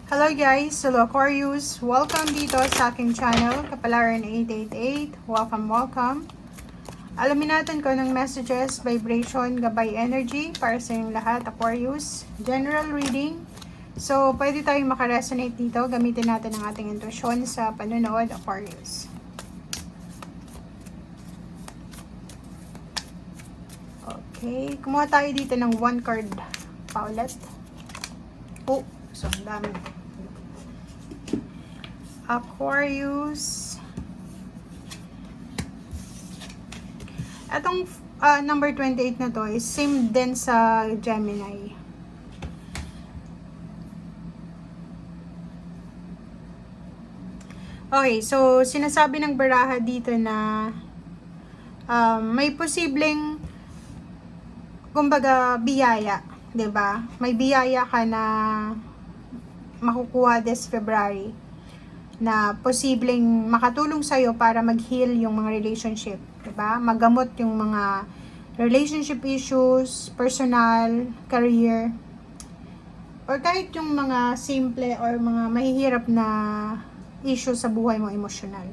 Hello guys, hello Aquarius. Welcome dito sa aking channel, Kapalaran 888. Welcome. Alamin natin kung anong messages, vibration, gabay energy para sa inyong lahat, Aquarius. General reading. So, pwede tayong makaresonate dito. Gamitin natin ang ating intuition sa panonood, Aquarius. Okay, kumuha tayo dito ng 1 card pa ulit. Oh, so ang dami. Aquarius. Itong number 28 na to is same din sa Gemini. Okay, so sinasabi ng baraha dito na may posibleng kumbaga biyaya, 'di ba? May biyaya ka na makukuha this February na posibleng makatulong sa'yo para mag-heal yung mga relationship, 'di ba? Magamot yung mga relationship issues, personal, career, or kahit yung mga simple or mga mahihirap na issue sa buhay mo emosyonal.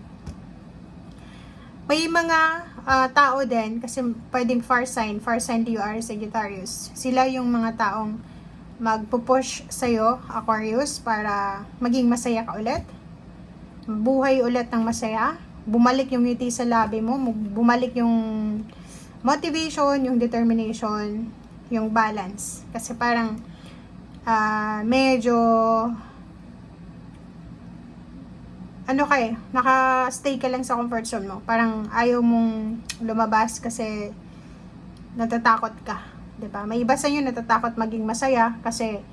May mga tao din, kasi pwedeng far sign to you are Sagittarius. Sila yung mga taong magpupush sa'yo, Aquarius, para maging masaya ka ulit. Buhay ulit ng masaya. Bumalik yung ngiti sa labi mo. Bumalik yung motivation, yung determination, yung balance. Kasi parang medyo naka-stay ka lang sa comfort zone mo. Parang ayaw mong lumabas kasi natatakot ka. 'Di ba? May iba sa inyo natatakot maging masaya kasi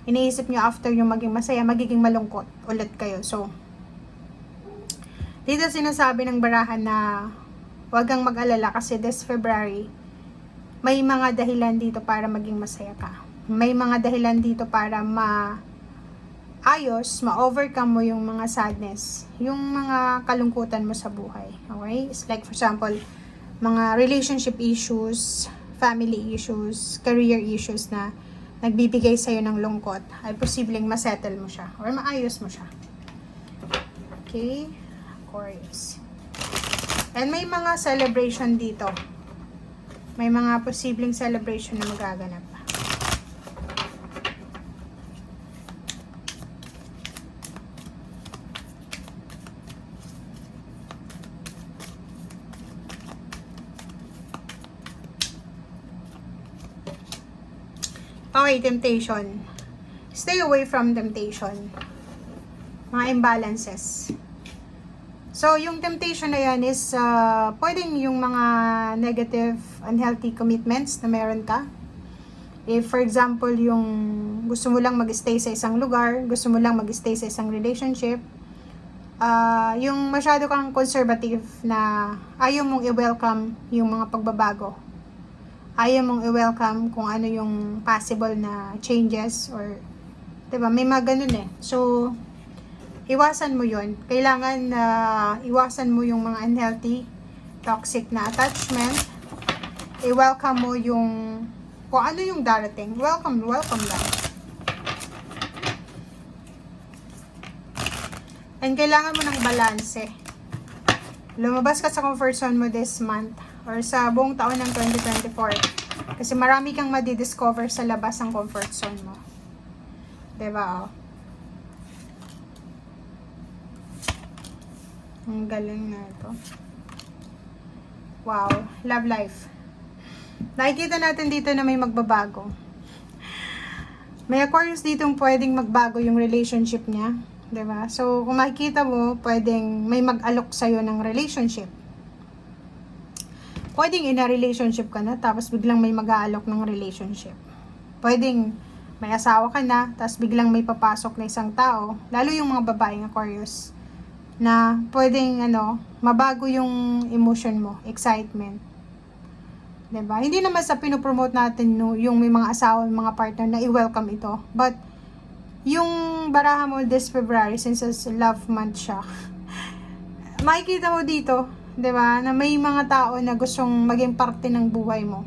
iniisip nyo after yung maging masaya, magiging malungkot ulit kayo. So, dito sinasabi ng barahan na huwag kang mag-alala kasi this February, may mga dahilan dito para maging masaya ka. May mga dahilan dito para ma-overcome mo yung mga sadness, yung mga kalungkutan mo sa buhay. Okay? It's like, for example, mga relationship issues, family issues, career issues na nagbibigay sa'yo ng lungkot, ay posibleng masettle mo siya or maayos mo siya. Okay? Aquarius. And may mga celebration dito. May mga posibleng celebration na magaganap. Okay, temptation. Stay away from temptation. Mga imbalances. So, yung temptation na yan is pwedeng yung mga negative, unhealthy commitments na meron ka. If, for example, yung gusto mo lang mag-stay sa isang lugar, gusto mo lang mag-stay sa isang relationship, yung masyado kang conservative na ayaw mong i-welcome yung mga pagbabago. Ayaw mong i-welcome kung ano yung possible na changes or, diba, may mga ganun eh. So, iwasan mo yun. Kailangan iwasan mo yung mga unhealthy, toxic na attachment. I-welcome mo yung, kung ano yung darating. Welcome lang. And kailangan mo ng balance eh. Lumabas ka sa comfort zone mo this month or sa buong taon ng 2024. Kasi marami kang madidiscover sa labas ng comfort zone mo. Diba? Ang galing na ito. Wow. Love life. Nakikita natin dito na may magbabago. May Aquarius dito pwedeng magbago yung relationship niya. Diba? So, kung makikita mo, pwedeng may mag-alok sa'yo ng relationship. Pwedeng in a relationship ka na, tapos biglang may mag-aalok ng relationship. Pwedeng may asawa ka na, tapos biglang may papasok na isang tao, lalo yung mga babaeng Aquarius, na pwedeng mabago yung emotion mo, excitement. Diba? Hindi naman sa pinopromote natin yung may mga asawa, mga partner na i-welcome ito. But, yung baraha mo this February, since love month siya, makikita mo dito, 'di ba, na may mga tao na gustong maging parte ng buhay mo.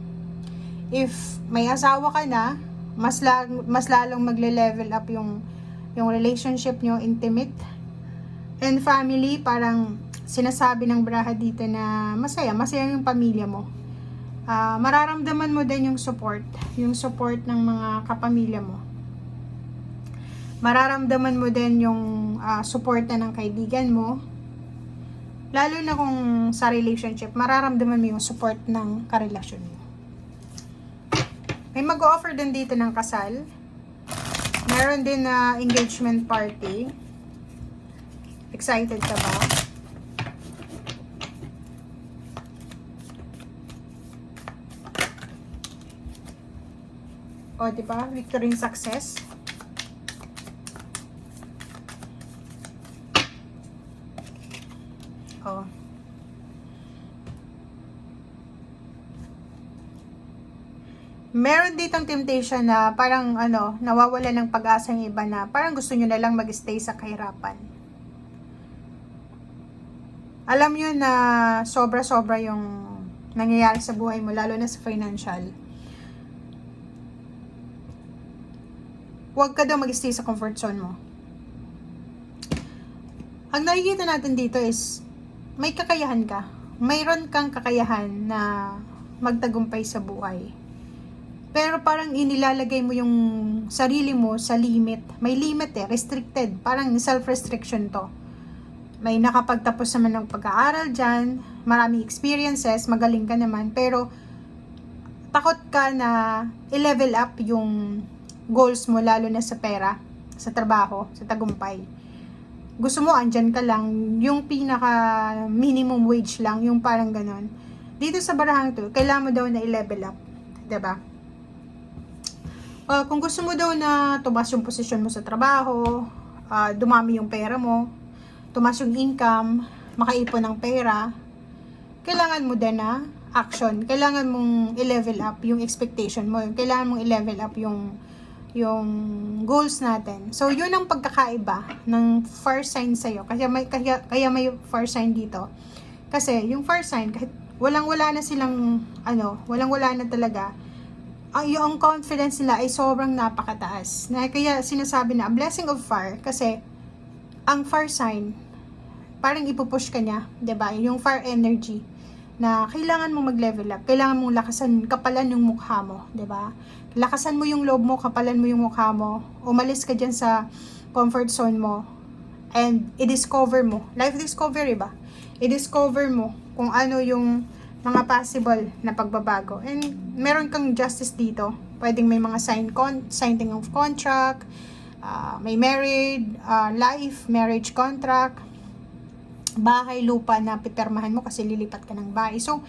If may asawa ka na, mas lalong magle-level up yung yung relationship nyo intimate. And family, parang sinasabi ng Braha dito na masaya yung pamilya mo. Mararamdaman mo din yung support ng mga kapamilya mo. Mararamdaman mo din yung support ng kaibigan mo. Lalo na kung sa relationship, mararamdaman mo yung support ng karelasyon mo. May mag-offer din dito ng kasal. Meron din na engagement party. Excited ka ba? O, diba? Victory and success. O. Meron ditong temptation na parang nawawala ng pag-asa ng iba na parang gusto nyo na lang mag-stay sa kahirapan. Alam nyo na sobra-sobra yung nangyayari sa buhay mo, lalo na sa financial. Huwag ka daw mag-stay sa comfort zone mo. Ang nakikita natin dito is, may kakayahan ka. Mayroon kang kakayahan na magtagumpay sa buhay. Pero parang inilalagay mo yung sarili mo sa limit. May limit restricted. Parang self-restriction to. May nakapagtapos naman ng pag-aaral dyan, maraming experiences, magaling ka naman, pero takot ka na i-level up yung goals mo, lalo na sa pera, sa trabaho, sa tagumpay. Gusto mo, andyan ka lang, yung pinaka minimum wage lang, yung parang ganon. Dito sa barahang to, kailangan mo daw na i-level up. Diba? Kung gusto mo daw na tumas yung posisyon mo sa trabaho, dumami yung pera mo, tumas yung income, makaipon ng pera, kailangan mo din na action. Kailangan mong i-level up yung expectation mo. Kailangan mong i-level up yung goals natin. So, yun ang pagkakaiba ng fire sign sa'yo. Kaya may fire sign dito. Kasi, yung fire sign, kahit walang-wala na silang, walang-wala na talaga, yung confidence nila ay sobrang napakataas. Kaya sinasabi na, a blessing of fire, kasi, ang fire sign, parang ipupush ka niya, 'di ba? Yung fire energy na kailangan mo mag-level up, kailangan mong kapalan yung mukha mo, 'di ba? Lakasan mo yung loob mo, kapalan mo yung mukha mo. Umalis ka diyan sa comfort zone mo and i-discover mo. Life discovery ba? I-discover mo kung ano yung mga possible na pagbabago. And meron kang justice dito. Pwedeng may mga signing of contract, may marriage contract, bahay, lupa na pipirmahan mo kasi lilipat ka ng bahay. So,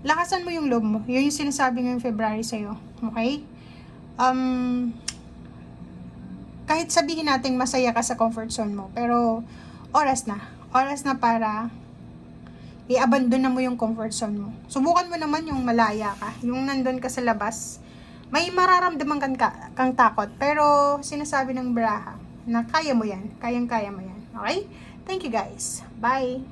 lakasan mo yung loob mo. Yun yung sinasabi ngayong February sa'yo. Okay? Kahit sabihin natin masaya ka sa comfort zone mo, pero oras na para i-abandon na mo yung comfort zone mo. Subukan mo naman yung malaya ka, yung nandun ka sa labas. May mararamdaman kang takot, pero sinasabi ng Braha na kaya mo yan, kayang-kaya mo yan. Okay? Thank you guys. Bye!